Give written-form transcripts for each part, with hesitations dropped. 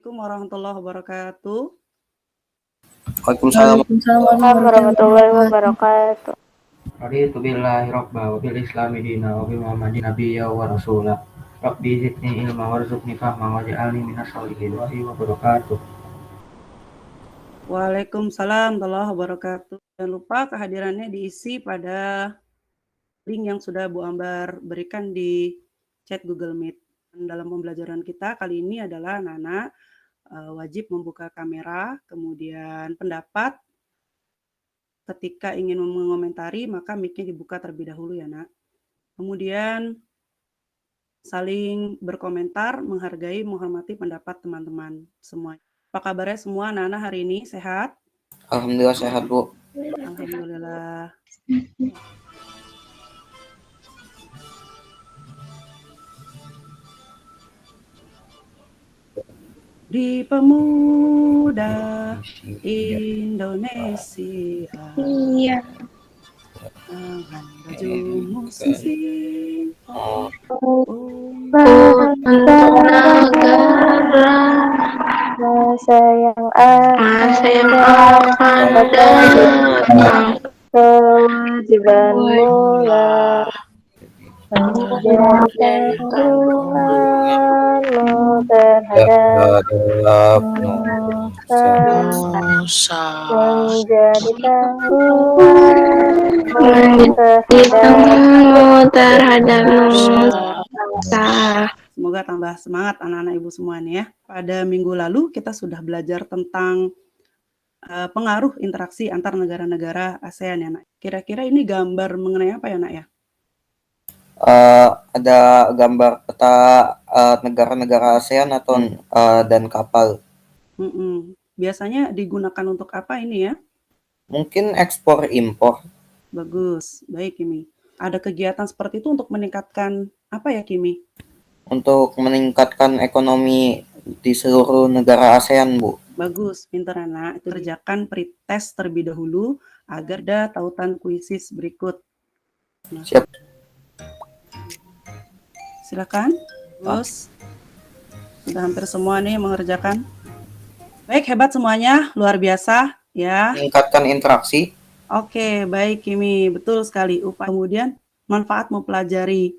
Assalamualaikum warahmatullahi wabarakatuh. Waalaikumsalam warahmatullahi wabarakatuh. Raditu billahi rabba wa bil islami dina wa bi Muhammadin nabiyya wa rasula. Rabbi zidni ilma warzuqni fahma waj'alni minas sholihin wa wabarakatuh. Waalaikumsalam warahmatullahi wabarakatuh. Jangan lupa kehadirannya diisi pada link yang sudah Bu Ambar berikan di chat Google Meet. Dalam pembelajaran kita kali ini adalah anak-anak wajib membuka kamera, kemudian pendapat. Ketika ingin mengomentari, maka mic-nya dibuka terlebih dahulu ya, Nak. Kemudian saling berkomentar, menghargai, menghormati pendapat teman-teman semua. Apa kabarnya semua anak-anak hari ini? Sehat? Alhamdulillah sehat, Bu. Alhamdulillah. Di Pemuda Indonesia. Iya. Dengan baju musisi. Masa yang akan datang, kewajiban mula menjaga Tuhanmu terhadap Musa menjadi tangguhmu terhadap Musa. Semoga tambah semangat anak-anak ibu semua nih ya. Pada minggu lalu kita sudah belajar tentang pengaruh interaksi antar negara-negara ASEAN ya, Nak. Kira-kira ini gambar mengenai apa ya, Nak ya? ada gambar peta negara-negara ASEAN atau dan kapal. Biasanya digunakan untuk apa ini ya? Mungkin ekspor impor. Bagus, baik Kimi. Ada kegiatan seperti itu untuk meningkatkan apa ya Kimi? Untuk meningkatkan ekonomi di seluruh negara ASEAN, Bu. Bagus, pintar anak. Itu kerjakan pretest terlebih dahulu agar ada tautan kuisis berikut. Nah. Siap. Silakan, Gus. Sudah hampir semua nih mengerjakan. Baik, hebat semuanya, luar biasa ya. Meningkatkan interaksi. Oke, baik Kimi, betul sekali. Kemudian manfaat mempelajari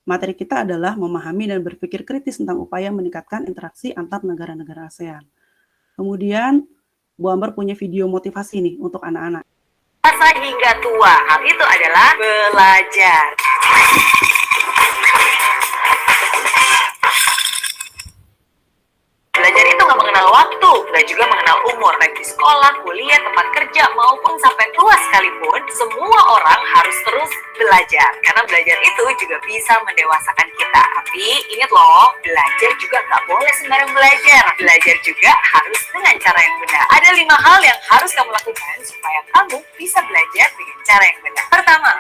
materi kita adalah memahami dan berpikir kritis tentang upaya meningkatkan interaksi antar negara-negara ASEAN. Kemudian Bu Ambar punya video motivasi nih untuk anak-anak. Masa hingga tua, hal itu adalah belajar. Belajar itu nggak mengenal waktu, nggak juga mengenal umur, baik di sekolah, kuliah, tempat kerja, maupun sampai tua sekalipun, semua orang harus terus belajar. Karena belajar itu juga bisa mendewasakan kita. Tapi ingat loh, belajar juga nggak boleh sembarang belajar. Belajar juga harus dengan cara yang benar. Ada 5 hal yang harus kamu lakukan supaya kamu bisa belajar dengan cara yang benar. Pertama,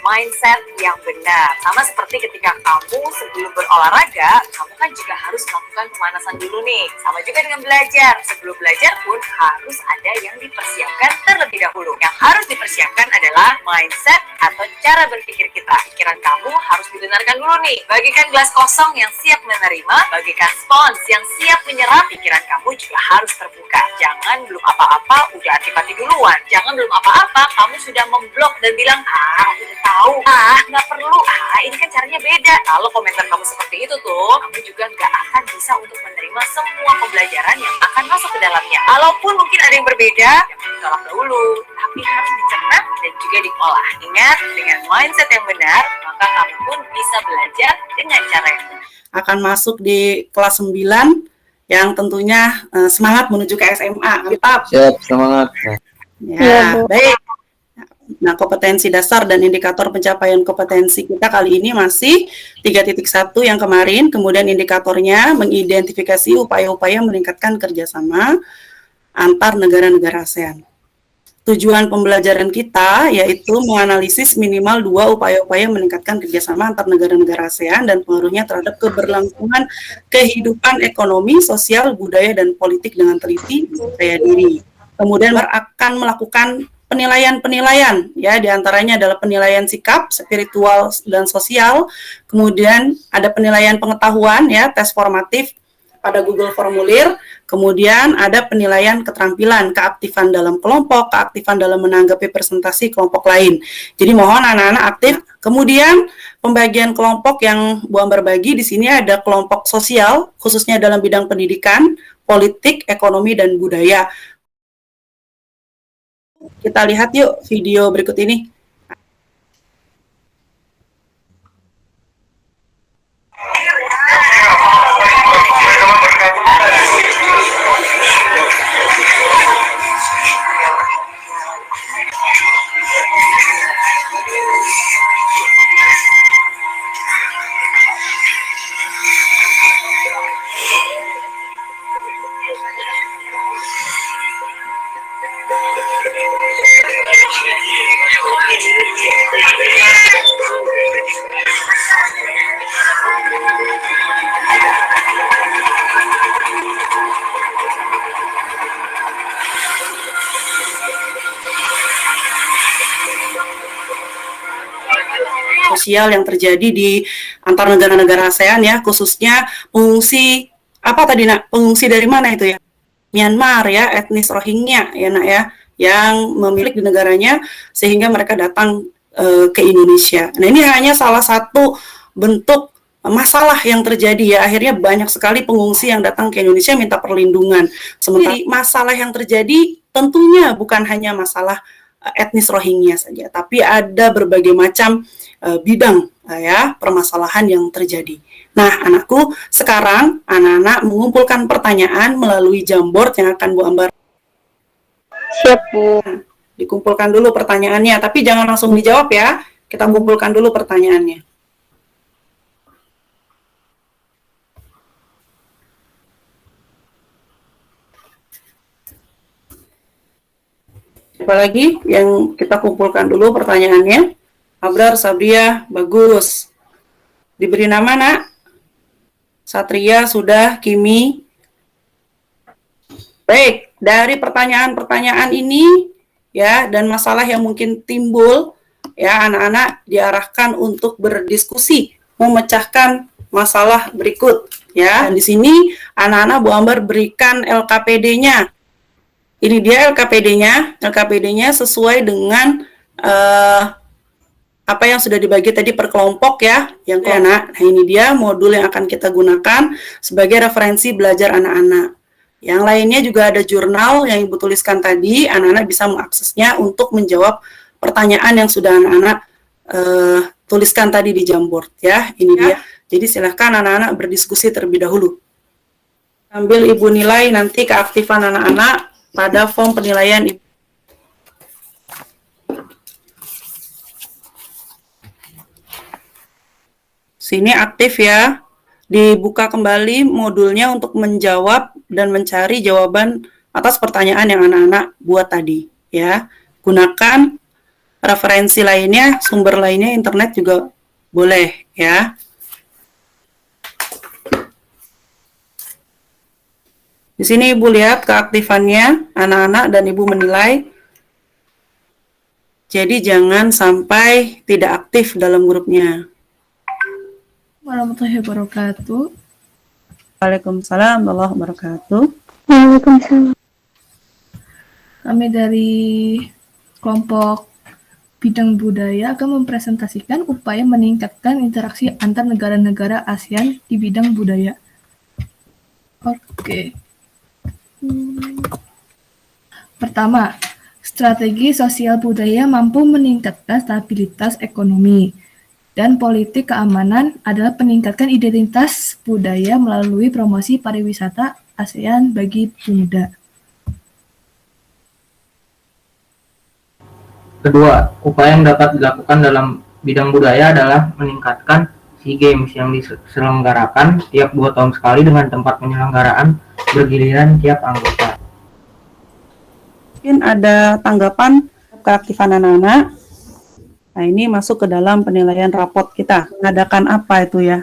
mindset yang benar. Sama seperti ketika kamu sebelum berolahraga, kamu kan juga harus melakukan pemanasan dulu nih. Sama juga dengan belajar. Sebelum belajar pun harus ada yang dipersiapkan terlebih dahulu. Yang harus dipersiapkan adalah mindset atau cara berpikir kita. Pikiran kamu harus dibenarkan dulu nih. Bagikan gelas kosong yang siap menerima, bagikan spons yang siap menyerap. Pikiran kamu juga harus terbuka. Jangan belum apa-apa udah hati-hati duluan. Jangan belum apa-apa kamu sudah memblok dan bilang, udah tahu, nggak perlu, ini kan caranya beda. Kalau komentar kamu seperti itu tuh, kamu juga nggak akan bisa untuk menerima semua pembelajaran yang akan masuk ke dalamnya. Kalaupun mungkin ada yang berbeda, jangan ditolak dahulu, tapi harus dicerna dan juga diolah. Ingat, dengan mindset yang benar, maka kamu pun bisa belajar dengan cara yang benar. Akan masuk di kelas 9 yang tentunya semangat menuju ke SMA. Mantap. Siap, semangat. Ya, baik. Nah, kompetensi dasar dan indikator pencapaian kompetensi kita kali ini masih 3.1 yang kemarin, kemudian indikatornya mengidentifikasi upaya-upaya meningkatkan kerjasama antar negara-negara ASEAN. Tujuan pembelajaran kita yaitu menganalisis minimal 2 upaya-upaya meningkatkan kerjasama antar negara-negara ASEAN dan pengaruhnya terhadap keberlangsungan kehidupan ekonomi, sosial, budaya, dan politik dengan teliti, percaya diri. Kemudian akan melakukan penilaian-penilaian ya, diantaranya adalah penilaian sikap, spiritual dan sosial, kemudian ada penilaian pengetahuan ya, tes formatif, pada Google Formulir, kemudian ada penilaian keterampilan, keaktifan dalam kelompok, keaktifan dalam menanggapi presentasi kelompok lain. Jadi mohon anak-anak aktif. Kemudian pembagian kelompok yang Bu Ambar bagi di sini ada kelompok sosial, khususnya dalam bidang pendidikan, politik, ekonomi, dan budaya. Kita lihat yuk video berikut ini. Sosial yang terjadi di antar negara-negara ASEAN ya, khususnya pengungsi apa tadi Nak? Pengungsi dari mana itu ya? Myanmar ya, etnis Rohingya ya Nak ya, yang memiliki di negaranya sehingga mereka datang ke Indonesia. Nah, ini hanya salah satu bentuk masalah yang terjadi ya, akhirnya banyak sekali pengungsi yang datang ke Indonesia minta perlindungan. Sementara masalah yang terjadi tentunya bukan hanya masalah etnis Rohingya saja, tapi ada berbagai macam bidang ya permasalahan yang terjadi. Nah, anakku, sekarang anak-anak mengumpulkan pertanyaan melalui Jamboard yang akan Bu Ambar. Siap, Bu. Dikumpulkan dulu pertanyaannya, tapi jangan langsung dijawab ya. Kita kumpulkan dulu pertanyaannya. Apalagi yang kita kumpulkan dulu pertanyaannya. Abrar, Sabria, bagus. Diberi nama, Nak? Satria, sudah, Kimi. Baik, dari pertanyaan-pertanyaan ini, ya, dan masalah yang mungkin timbul, ya, anak-anak diarahkan untuk berdiskusi, memecahkan masalah berikut, ya. Dan di sini, anak-anak Bu Ambar berikan LKPD-nya. Ini dia LKPD-nya. LKPD-nya sesuai dengan apa yang sudah dibagi tadi per kelompok ya, yang anak. Nah, ini dia modul yang akan kita gunakan sebagai referensi belajar anak-anak. Yang lainnya juga ada jurnal yang Ibu tuliskan tadi, anak-anak bisa mengaksesnya untuk menjawab pertanyaan yang sudah anak-anak tuliskan tadi di Jamboard ya. Ini dia. Jadi silahkan anak-anak berdiskusi terlebih dahulu. Ambil Ibu nilai nanti keaktifan anak-anak pada form penilaian Ibu. Sini aktif ya, dibuka kembali modulnya untuk menjawab dan mencari jawaban atas pertanyaan yang anak-anak buat tadi ya. Gunakan referensi lainnya, sumber lainnya, internet juga boleh ya. Di sini Ibu lihat keaktifannya anak-anak dan Ibu menilai. Jadi jangan sampai tidak aktif dalam grupnya. Warahmatullahi wabarakatuh. Waalaikumsalam warahmatullahi wabarakatuh. Waalaikumsalam. Kami dari kelompok bidang budaya akan mempresentasikan upaya meningkatkan interaksi antar negara-negara ASEAN di bidang budaya. Oke. Pertama, strategi sosial budaya mampu meningkatkan stabilitas ekonomi. Dan politik keamanan adalah peningkatan identitas budaya melalui promosi pariwisata ASEAN bagi pemuda. Kedua, upaya yang dapat dilakukan dalam bidang budaya adalah meningkatkan SEA Games yang diselenggarakan tiap 2 tahun sekali dengan tempat penyelenggaraan bergiliran tiap anggota. Mungkin ada tanggapan keaktifan anak-anak. Nah, ini masuk ke dalam penilaian raport kita. Mengadakan apa itu ya?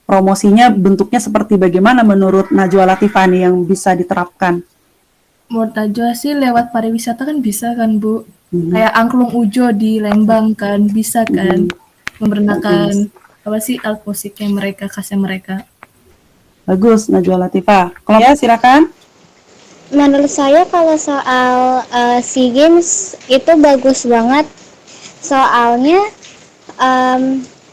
Promosinya bentuknya seperti bagaimana menurut Najwa Latifani yang bisa diterapkan? Menurut Najwa sih lewat pariwisata kan bisa kan Bu? Kayak angklung ujo di Lembang kan bisa kan? Memperkenalkan apa sih alat musiknya mereka, khasnya mereka. Bagus, Najwa Latifah. Kalau ya silakan. Menurut saya kalau soal SEA Games itu bagus banget. Soalnya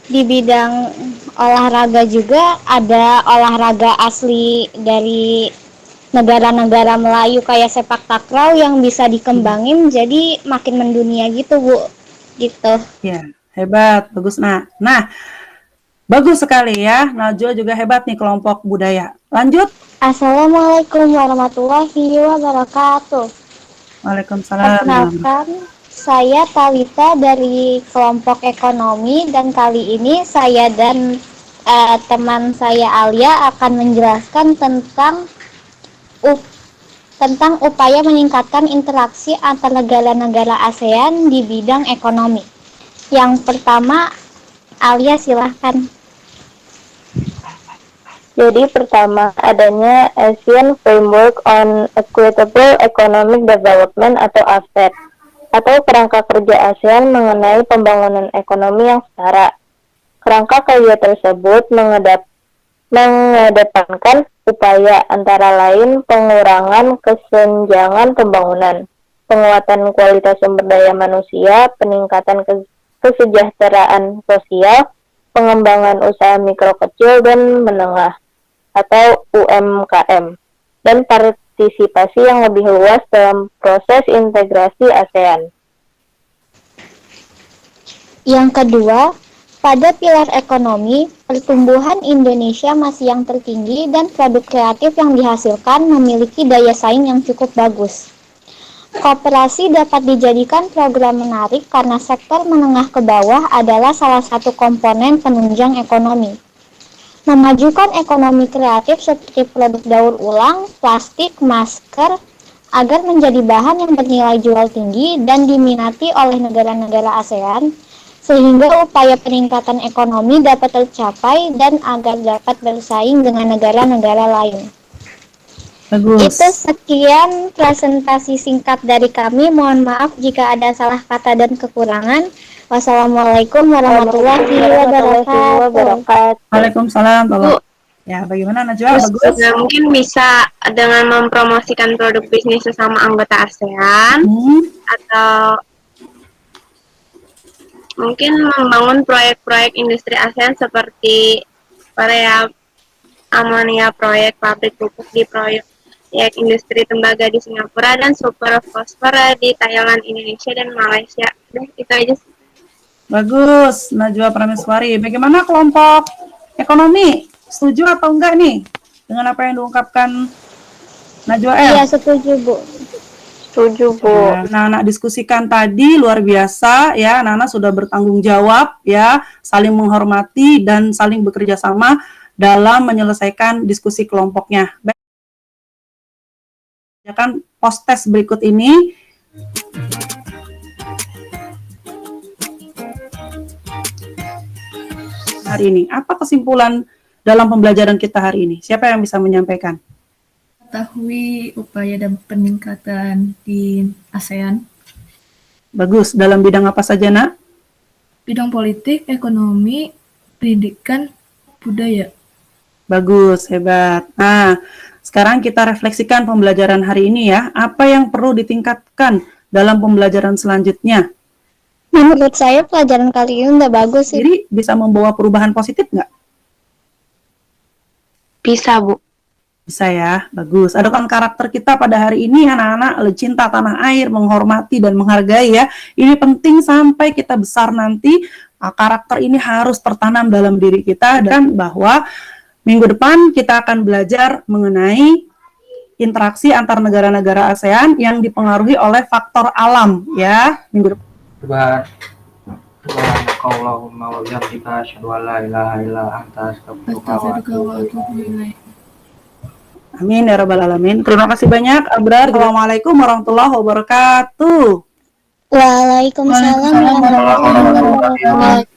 di bidang olahraga juga ada olahraga asli dari negara-negara Melayu kayak sepak takraw yang bisa dikembangin jadi makin mendunia gitu, Bu. Gitu. Ya, hebat, bagus. Nah, bagus sekali ya. Najwa juga hebat nih kelompok budaya. Lanjut. Assalamualaikum warahmatullahi wabarakatuh. Waalaikumsalam. Perkenalkan, saya Talita dari kelompok ekonomi dan kali ini saya dan teman saya Alia akan menjelaskan tentang upaya meningkatkan interaksi antar negara-negara ASEAN di bidang ekonomi. Yang pertama, Alia silahkan. Jadi pertama, adanya ASEAN Framework on Equitable Economic Development atau AFED, atau kerangka kerja ASEAN mengenai pembangunan ekonomi yang setara. Kerangka kerja tersebut mengedepankan upaya antara lain pengurangan kesenjangan pembangunan, penguatan kualitas sumber daya manusia, peningkatan kesejahteraan sosial, pengembangan usaha mikro kecil dan menengah atau UMKM, dan partisipasi yang lebih luas dalam proses integrasi ASEAN. Yang kedua, pada pilar ekonomi, pertumbuhan Indonesia masih yang tertinggi dan produk kreatif yang dihasilkan memiliki daya saing yang cukup bagus. Koperasi dapat dijadikan program menarik karena sektor menengah ke bawah adalah salah satu komponen penunjang ekonomi. Memajukan ekonomi kreatif seperti produk daur ulang, plastik, masker, agar menjadi bahan yang bernilai jual tinggi dan diminati oleh negara-negara ASEAN, sehingga upaya peningkatan ekonomi dapat tercapai dan agar dapat bersaing dengan negara-negara lain. Bagus. Itu sekian presentasi singkat dari kami. Mohon maaf jika ada salah kata dan kekurangan. Wassalamualaikum warahmatullahi wabarakatuh. Waalaikumsalam. Ya, bagaimana Najwa? Bagus. Mungkin bisa dengan mempromosikan produk bisnis sesama anggota ASEAN atau mungkin membangun proyek-proyek industri ASEAN seperti Korea Amonia proyek pabrik pupuk di proyek industri tembaga di Singapura dan super fosfor di Thailand, Indonesia dan Malaysia. Itu aja sih. Bagus, Najwa Prameswari. Bagaimana kelompok ekonomi? Setuju atau enggak nih dengan apa yang diungkapkan Najwa M? Iya, setuju, Bu. Setuju, Bu. Nah, anak diskusikan tadi luar biasa ya. Anak sudah bertanggung jawab ya, saling menghormati dan saling bekerja sama dalam menyelesaikan diskusi kelompoknya. Kan post test berikut ini. Hari ini, apa kesimpulan dalam pembelajaran kita hari ini? Siapa yang bisa menyampaikan? Ketahui upaya dan peningkatan di ASEAN. Bagus, dalam bidang apa saja, Nak? Bidang politik, ekonomi, pendidikan, budaya. Bagus, hebat. Nah, sekarang kita refleksikan pembelajaran hari ini ya. Apa yang perlu ditingkatkan dalam pembelajaran selanjutnya? Menurut saya pelajaran kali ini udah bagus sih. Jadi bisa membawa perubahan positif nggak? Bisa, Bu. Bisa ya, bagus. Adakah karakter kita pada hari ini anak-anak cinta tanah air, menghormati dan menghargai ya. Ini penting sampai kita besar nanti, karakter ini harus tertanam dalam diri kita. Dan bahwa minggu depan kita akan belajar mengenai interaksi antar negara-negara ASEAN yang dipengaruhi oleh faktor alam ya. Minggu depan. Subhanakallahumma wa bihamdika asyhadu an la ilaha illa anta astaghfiruka wa atubu ilaik. Amin ya rabbal alamin. Terima kasih banyak Abrar. Assalamualaikum warahmatullahi wabarakatuh. Waalaikumsalam warahmatullahi wabarakatuh.